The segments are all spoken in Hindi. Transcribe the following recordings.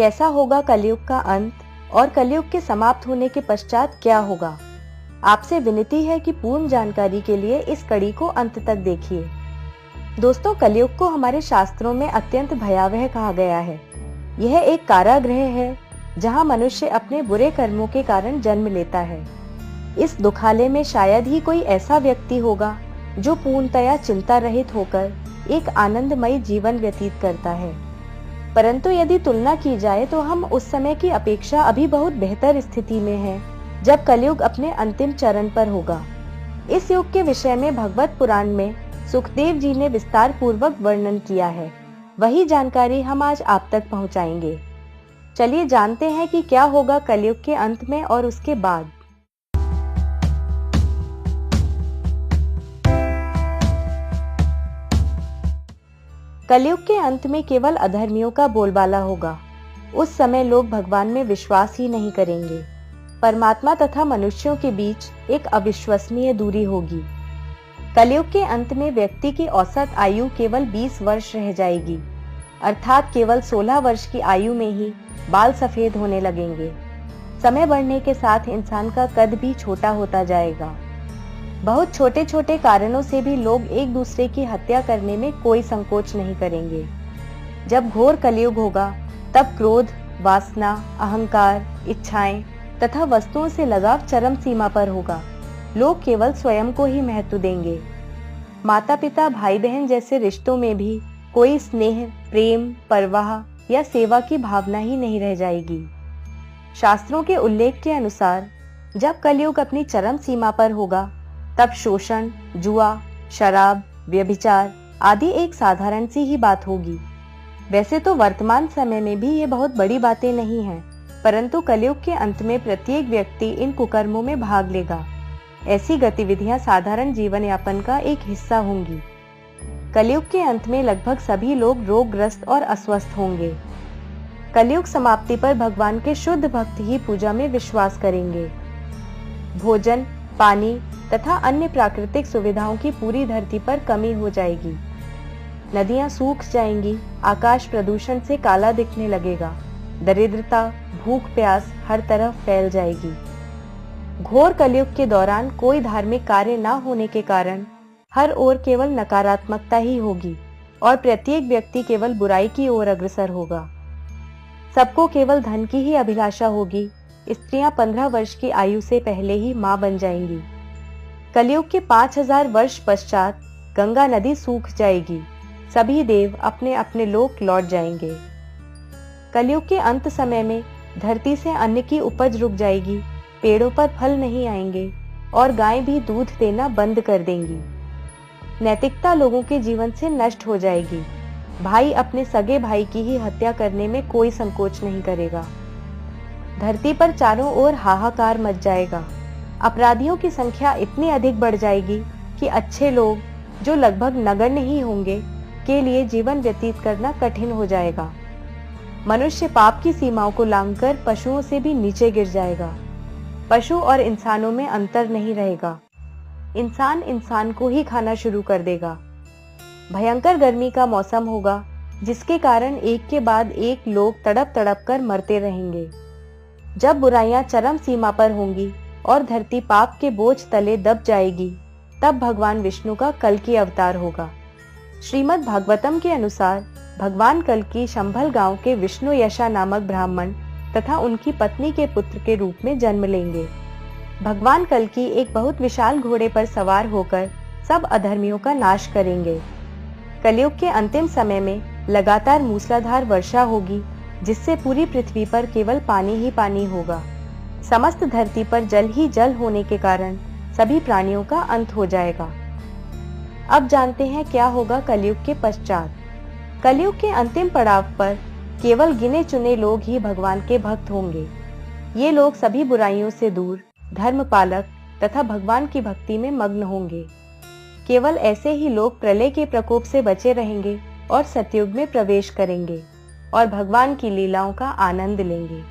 कैसा होगा कलयुग का अंत और कलयुग के समाप्त होने के पश्चात क्या होगा। आपसे विनती है कि पूर्ण जानकारी के लिए इस कड़ी को अंत तक देखिए। दोस्तों, कलयुग को हमारे शास्त्रों में अत्यंत भयावह कहा गया है। यह एक कारागृह है जहां मनुष्य अपने बुरे कर्मों के कारण जन्म लेता है। इस दुखालय में शायद ही कोई ऐसा व्यक्ति होगा जो पूर्णतया चिंता रहित होकर एक आनंदमयी जीवन व्यतीत करता है। परंतु यदि तुलना की जाए तो हम उस समय की अपेक्षा अभी बहुत बेहतर स्थिति में हैं, जब कलयुग अपने अंतिम चरण पर होगा। इस युग के विषय में भगवत पुराण में सुखदेव जी ने विस्तार पूर्वक वर्णन किया है। वही जानकारी हम आज आप तक पहुंचाएंगे। चलिए जानते हैं कि क्या होगा कलयुग के अंत में और उसके बाद। कलयुग के अंत में केवल अधर्मियों का बोलबाला होगा। उस समय लोग भगवान में विश्वास ही नहीं करेंगे। परमात्मा तथा मनुष्यों के बीच एक अविश्वसनीय दूरी होगी। कलयुग के अंत में व्यक्ति की औसत आयु केवल 20 वर्ष रह जाएगी, अर्थात केवल 16 वर्ष की आयु में ही बाल सफेद होने लगेंगे। समय बढ़ने के साथ इंसान का कद भी छोटा होता जाएगा। बहुत छोटे छोटे कारणों से भी लोग एक दूसरे की हत्या करने में कोई संकोच नहीं करेंगे। जब घोर कलयुग होगा तब क्रोध, वासना, अहंकार, इच्छाएं तथा वस्तुओं से लगाव चरम सीमा पर होगा। लोग केवल स्वयं को ही महत्व देंगे। माता पिता, भाई बहन जैसे रिश्तों में भी कोई स्नेह, प्रेम, परवाह या सेवा की भावना ही नहीं रह जाएगी। शास्त्रों के उल्लेख के अनुसार जब कलयुग अपनी चरम सीमा पर होगा तब शोषण, जुआ, शराब, व्यभिचार आदि एक साधारण सी ही बात होगी। वैसे तो वर्तमान समय में भी ये बहुत बड़ी बातें नहीं हैं, परंतु कलयुग के अंत में प्रत्येक व्यक्ति इन कुकर्मों में भाग लेगा। ऐसी गतिविधियां साधारण जीवन यापन का एक हिस्सा होंगी। कलयुग के अंत में लगभग सभी लोग रोगग्रस्त और अस्वस्थ होंगे। कलयुग समाप्ति पर भगवान के शुद्ध भक्त ही पूजा में विश्वास करेंगे। भोजन, पानी तथा अन्य प्राकृतिक सुविधाओं की पूरी धरती पर कमी हो जाएगी। नदियां सूख जाएंगी, आकाश प्रदूषण से काला दिखने लगेगा, दरिद्रता, भूख प्यास हर तरफ फैल जाएगी। घोर कलयुग के दौरान कोई धार्मिक कार्य न होने के कारण हर ओर केवल नकारात्मकता ही होगी और प्रत्येक व्यक्ति केवल बुराई की ओर अग्रसर होगा। सबको केवल धन की ही अभिलाषा होगी। स्त्रियां 15 वर्ष की आयु से पहले ही मां बन जाएंगी। कलयुग के 5000 वर्ष पश्चात गंगा नदी सूख जाएगी। सभी देव अपने अपने लोक लौट जाएंगे। कलयुग के अंत समय में धरती से अन्न की उपज रुक जाएगी, पेड़ों पर फल नहीं आएंगे और गायें भी दूध देना बंद कर देंगी। नैतिकता लोगों के जीवन से नष्ट हो जाएगी। भाई अपने सगे भाई की ही हत्या करने में कोई संकोच नहीं करेगा। धरती पर चारों ओर हाहाकार मच जाएगा। अपराधियों की संख्या इतनी अधिक बढ़ जाएगी कि अच्छे लोग, जो लगभग नगण्य ही होंगे, के लिए जीवन व्यतीत करना कठिन हो जाएगा। मनुष्य पाप की सीमाओं को लांघकर पशुओं से भी नीचे गिर जाएगा। पशु और इंसानों में अंतर नहीं रहेगा। इंसान इंसान को ही खाना शुरू कर देगा। भयंकर गर्मी का मौसम होगा, जिसके कारण एक के बाद एक लोग तड़प तड़प कर मरते रहेंगे। जब बुराइयां चरम सीमा पर होंगी और धरती पाप के बोझ तले दब जाएगी, तब भगवान विष्णु का कल्कि अवतार होगा। श्रीमद् भागवतम के अनुसार भगवान कल्कि शंभल गांव के विष्णु यशा नामक ब्राह्मण तथा उनकी पत्नी के पुत्र के रूप में जन्म लेंगे। भगवान कल्कि एक बहुत विशाल घोड़े पर सवार होकर सब अधर्मियों का नाश करेंगे। कलयुग के अंतिम समय में लगातार मूसलाधार वर्षा होगी, जिससे पूरी पृथ्वी पर केवल पानी ही पानी होगा। समस्त धरती पर जल ही जल होने के कारण सभी प्राणियों का अंत हो जाएगा। अब जानते हैं क्या होगा कलयुग के पश्चात। कलयुग के अंतिम पड़ाव पर केवल गिने चुने लोग ही भगवान के भक्त होंगे। ये लोग सभी बुराइयों से दूर, धर्म पालक तथा भगवान की भक्ति में मग्न होंगे। केवल ऐसे ही लोग प्रलय के प्रकोप से बचे रहेंगे और सतयुग में प्रवेश करेंगे और भगवान की लीलाओं का आनंद लेंगे।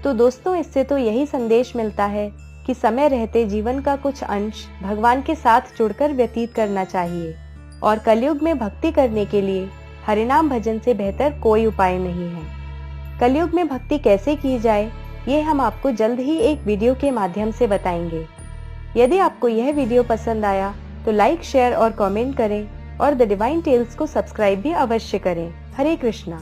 तो दोस्तों, इससे तो यही संदेश मिलता है कि समय रहते जीवन का कुछ अंश भगवान के साथ जुड़कर व्यतीत करना चाहिए और कलयुग में भक्ति करने के लिए हरिनाम भजन से बेहतर कोई उपाय नहीं है। कलयुग में भक्ति कैसे की जाए, ये हम आपको जल्द ही एक वीडियो के माध्यम से बताएंगे। यदि आपको यह वीडियो पसंद आया तो लाइक, शेयर और कमेंट करें और द डिवाइन टेल्स को सब्सक्राइब भी अवश्य करें। हरे कृष्णा।